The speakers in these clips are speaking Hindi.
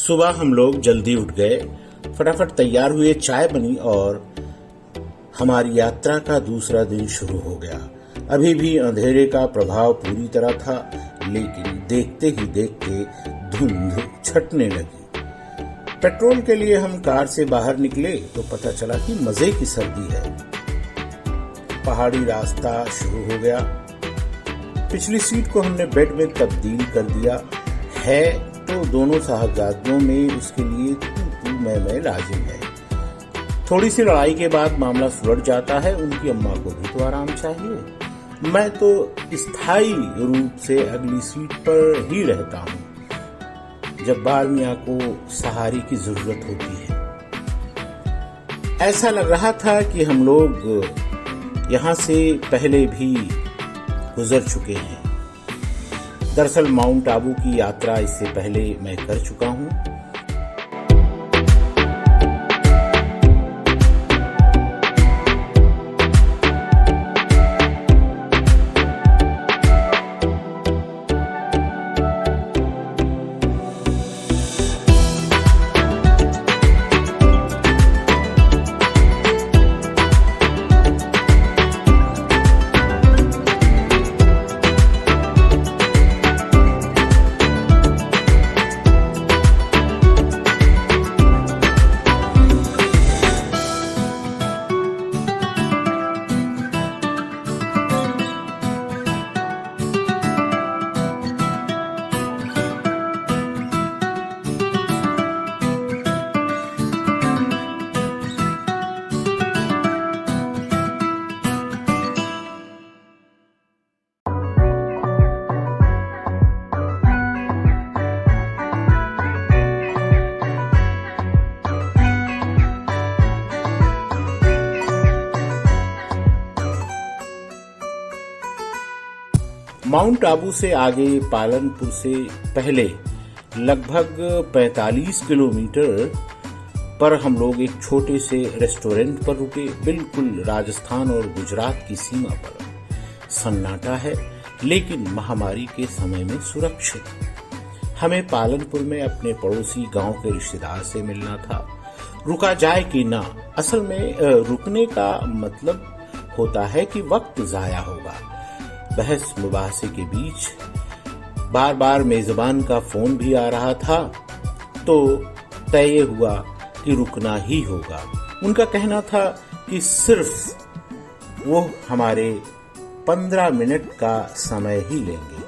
सुबह हम लोग जल्दी उठ गए, फटाफट तैयार हुए, चाय बनी और हमारी यात्रा का दूसरा दिन शुरू हो गया। अभी भी अंधेरे का प्रभाव पूरी तरह था, लेकिन देखते ही देखते धुंध छटने लगी। पेट्रोल के लिए हम कार से बाहर निकले तो पता चला कि मजे की सर्दी है। पहाड़ी रास्ता शुरू हो गया। पिछली सीट को हमने बेड में तब्दील कर दिया है, तो दोनों साहबजादों में उसके लिए तू मैं लाजिम है। थोड़ी सी लड़ाई के बाद मामला सुलझ जाता है। उनकी अम्मा को भी तो आराम चाहिए। मैं तो स्थायी रूप से अगली सीट पर ही रहता हूँ जब बाल मियाँ को सहारे की जरूरत होती है। ऐसा लग रहा था कि हम लोग यहाँ से पहले भी गुजर चुके हैं। दरअसल माउंट आबू की यात्रा इससे पहले मैं कर चुका हूँ। माउंट आबू से आगे पालनपुर से पहले लगभग 45 किलोमीटर पर हम लोग एक छोटे से रेस्टोरेंट पर रुके, बिल्कुल राजस्थान और गुजरात की सीमा पर। सन्नाटा है, लेकिन महामारी के समय में सुरक्षित। हमें पालनपुर में अपने पड़ोसी गांव के रिश्तेदार से मिलना था। रुका जाए कि ना, असल में रुकने का मतलब होता है कि वक्त जाया होगा। बहस मुबाहसे के बीच बार बार मेजबान का फोन भी आ रहा था, तो तय हुआ कि रुकना ही होगा। उनका कहना था कि सिर्फ वो हमारे 15 मिनट का समय ही लेंगे।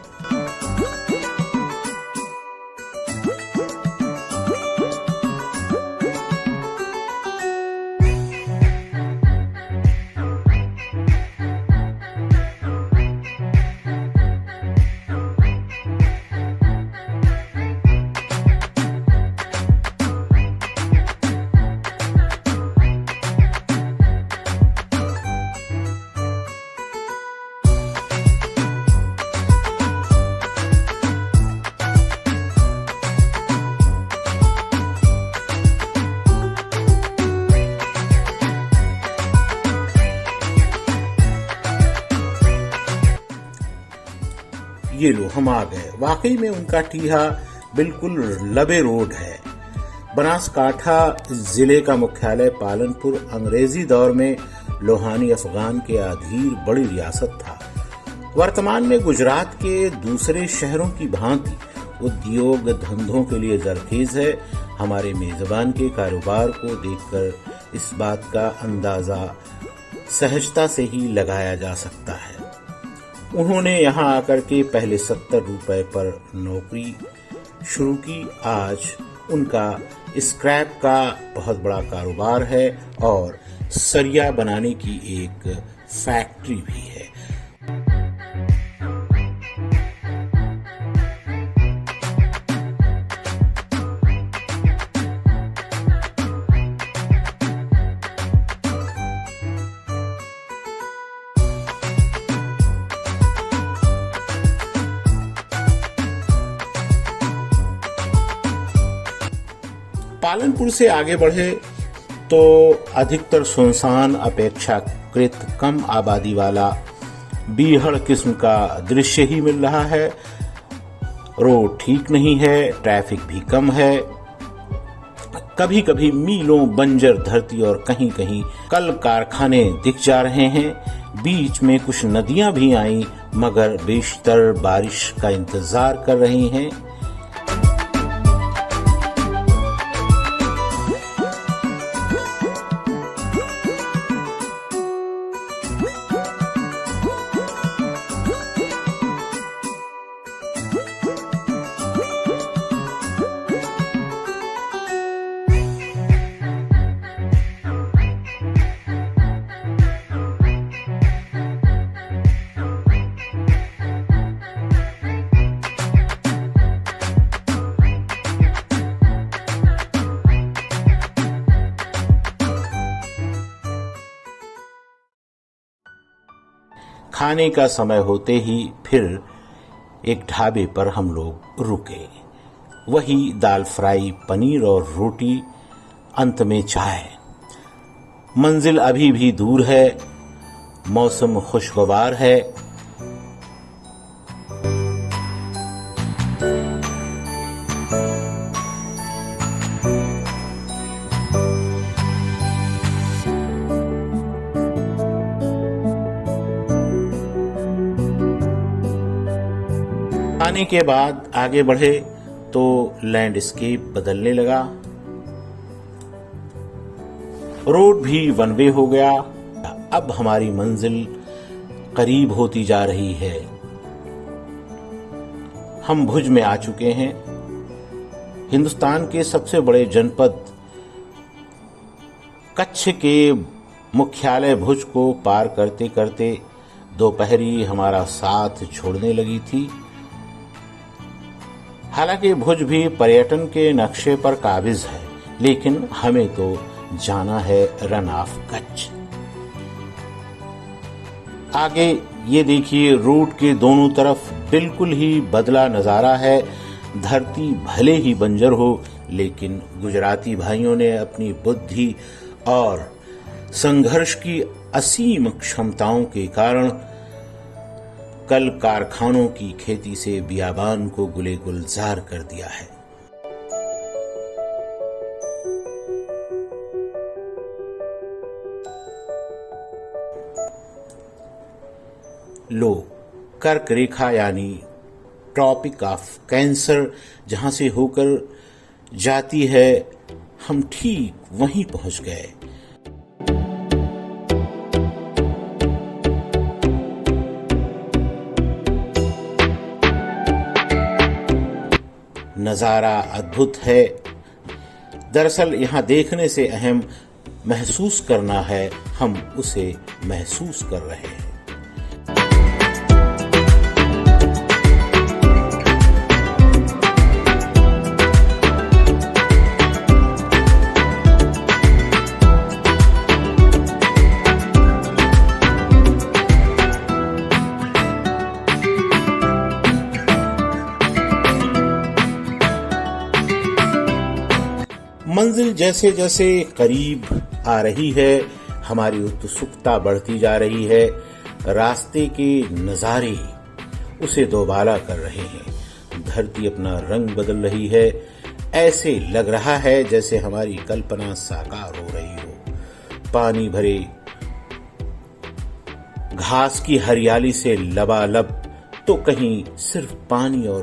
ये लो, हम आ गए। वाकई में उनका ठीहा बिल्कुल लबे रोड है। बनासकांठा जिले का मुख्यालय पालनपुर अंग्रेजी दौर में लोहानी अफगान के अधीन बड़ी रियासत था। वर्तमान में गुजरात के दूसरे शहरों की भांति उद्योग धंधों के लिए जरखेज है। हमारे मेजबान के कारोबार को देखकर इस बात का अंदाजा सहजता से ही लगाया जा सकता है। उन्होंने यहाँ आकर के पहले 70 रुपए पर नौकरी शुरू की। आज उनका स्क्रैप का बहुत बड़ा कारोबार है और सरिया बनाने की एक फैक्ट्री भी है। पालनपुर से आगे बढ़े तो अधिकतर सुनसान, अपेक्षाकृत कम आबादी वाला बीहड़ किस्म का दृश्य ही मिल रहा है। रोड ठीक नहीं है, ट्रैफिक भी कम है। कभी कभी मीलों बंजर धरती और कहीं कहीं कल कारखाने दिख जा रहे हैं। बीच में कुछ नदियां भी आईं, मगर बेशतर बारिश का इंतजार कर रही हैं। खाने का समय होते ही फिर एक ढाबे पर हम लोग रुके। वही दाल फ्राई, पनीर और रोटी, अंत में चाय। मंजिल अभी भी दूर है, मौसम खुशगवार है। आने के बाद आगे बढ़े तो लैंडस्केप बदलने लगा। रोड भी वन वे हो गया। अब हमारी मंजिल करीब होती जा रही है। हम भुज में आ चुके हैं। हिंदुस्तान के सबसे बड़े जनपद कच्छ के मुख्यालय भुज को पार करते करते दोपहरी हमारा साथ छोड़ने लगी थी। हालांकि भुज भी पर्यटन के नक्शे पर काबिज है, लेकिन हमें तो जाना है रन ऑफ कच्छ। आगे ये देखिए, रोड के दोनों तरफ बिल्कुल ही बदला नजारा है। धरती भले ही बंजर हो, लेकिन गुजराती भाइयों ने अपनी बुद्धि और संघर्ष की असीम क्षमताओं के कारण कल कारखानों की खेती से बियाबान को गुले गुलजार कर दिया है। लो, कर्क रेखा यानी ट्रॉपिक ऑफ कैंसर जहां से होकर जाती है, हम ठीक वहीं पहुंच गए। नजारा अद्भुत है। दरअसल यहां देखने से अहम महसूस करना है, हम उसे महसूस कर रहे हैं। मंजिल जैसे जैसे करीब आ रही है, हमारी उत्सुकता बढ़ती जा रही है। रास्ते के नजारे उसे दोबाला कर रहे हैं। धरती अपना रंग बदल रही है। ऐसे लग रहा है जैसे हमारी कल्पना साकार हो रही हो। पानी भरे घास की हरियाली से लबालब, तो कहीं सिर्फ पानी और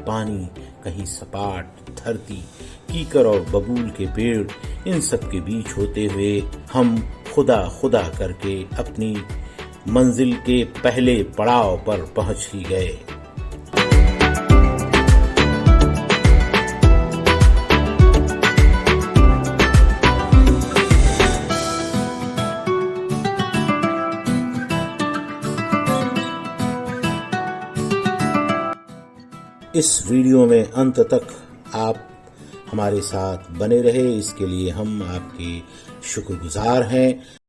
पानी, कहीं सपाट धरती, कीकर और बबूल के पेड़, इन सब के बीच होते हुए हम खुदा खुदा करके अपनी मंजिल के पहले पड़ाव पर पहुंच ही गए। इस वीडियो में अंत तक आप हमारे साथ बने रहे, इसके लिए हम आपके शुक्रगुजार हैं।